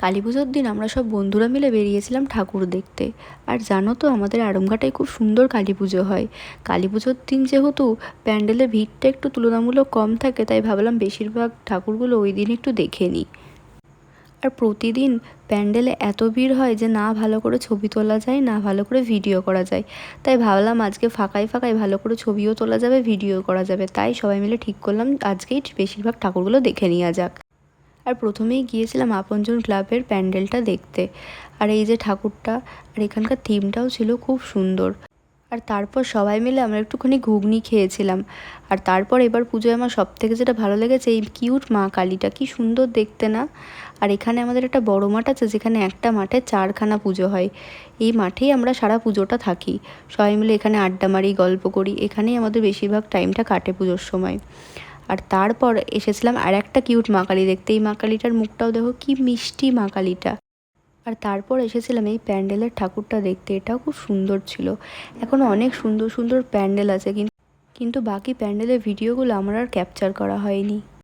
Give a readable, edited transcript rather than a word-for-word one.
কালী পুজোর দিন আমরা সব বন্ধুরা মিলে বেরিয়েছিলাম ঠাকুর দেখতে। আর জানো তো, আমাদের আড়ংঘাটায় খুব সুন্দর কালী পুজো হয়। কালী পুজোর দিন যেহেতু প্যান্ডেলে ভিড়টা একটু তুলনামূলক কম থাকে, তাই ভাবলাম বেশিরভাগ ঠাকুরগুলো ওই দিন একটু দেখে নিই। আর প্রতিদিন প্যান্ডেলে এত ভিড় হয় যে না ভালো করে ছবি তোলা যায়, না ভালো করে ভিডিও করা যায়। তাই ভাবলাম আজকে ফাঁকায় ফাঁকায় ভালো করে ছবিও তোলা যাবে, ভিডিও করা যাবে। তাই সবাই মিলে ঠিক করলাম আজকেই বেশিরভাগ ঠাকুরগুলো দেখে নেওয়া যাক। আর প্রথমেই গিয়েছিলাম আপনজন ক্লাবের প্যান্ডেলটা দেখতে। আর এই যে ঠাকুরটা, আর এখানকার থিমটাও ছিল খুব সুন্দর। আর তারপর সবাই মিলে আমরা একটুখানি ঘুগনি খেয়েছিলাম। আর তারপর এবার পুজোয় আমার সবথেকে যেটা ভালো লেগেছে, এই কিউট মা কালীটা, কি সুন্দর দেখতে না। আর এখানে আমাদের একটা বড় মাঠ আছে, যেখানে একটা মাঠে 4খানা পুজো হয়। এই মাঠেই আমরা সারা পুজোটা থাকি, সবাই মিলে এখানে আড্ডা মারি, গল্প করি। এখানেই আমাদের বেশিরভাগ টাইমটা কাটে পুজোর সময়। আর তারপর এসেছিলাম আর একটা কিউট মা কালী দেখতে। এই মা কালীটার মুখটাও দেখো কি মিষ্টি মা কালীটা। আর তারপর এসেছিলাম এই প্যান্ডেলের ঠাকুরটা দেখতে, এটাও খুব সুন্দর ছিল। এখনও অনেক সুন্দর সুন্দর প্যান্ডেল আছে, কিন্তু বাকি প্যান্ডেলের ভিডিওগুলো আমার আর ক্যাপচার করা হয়নি।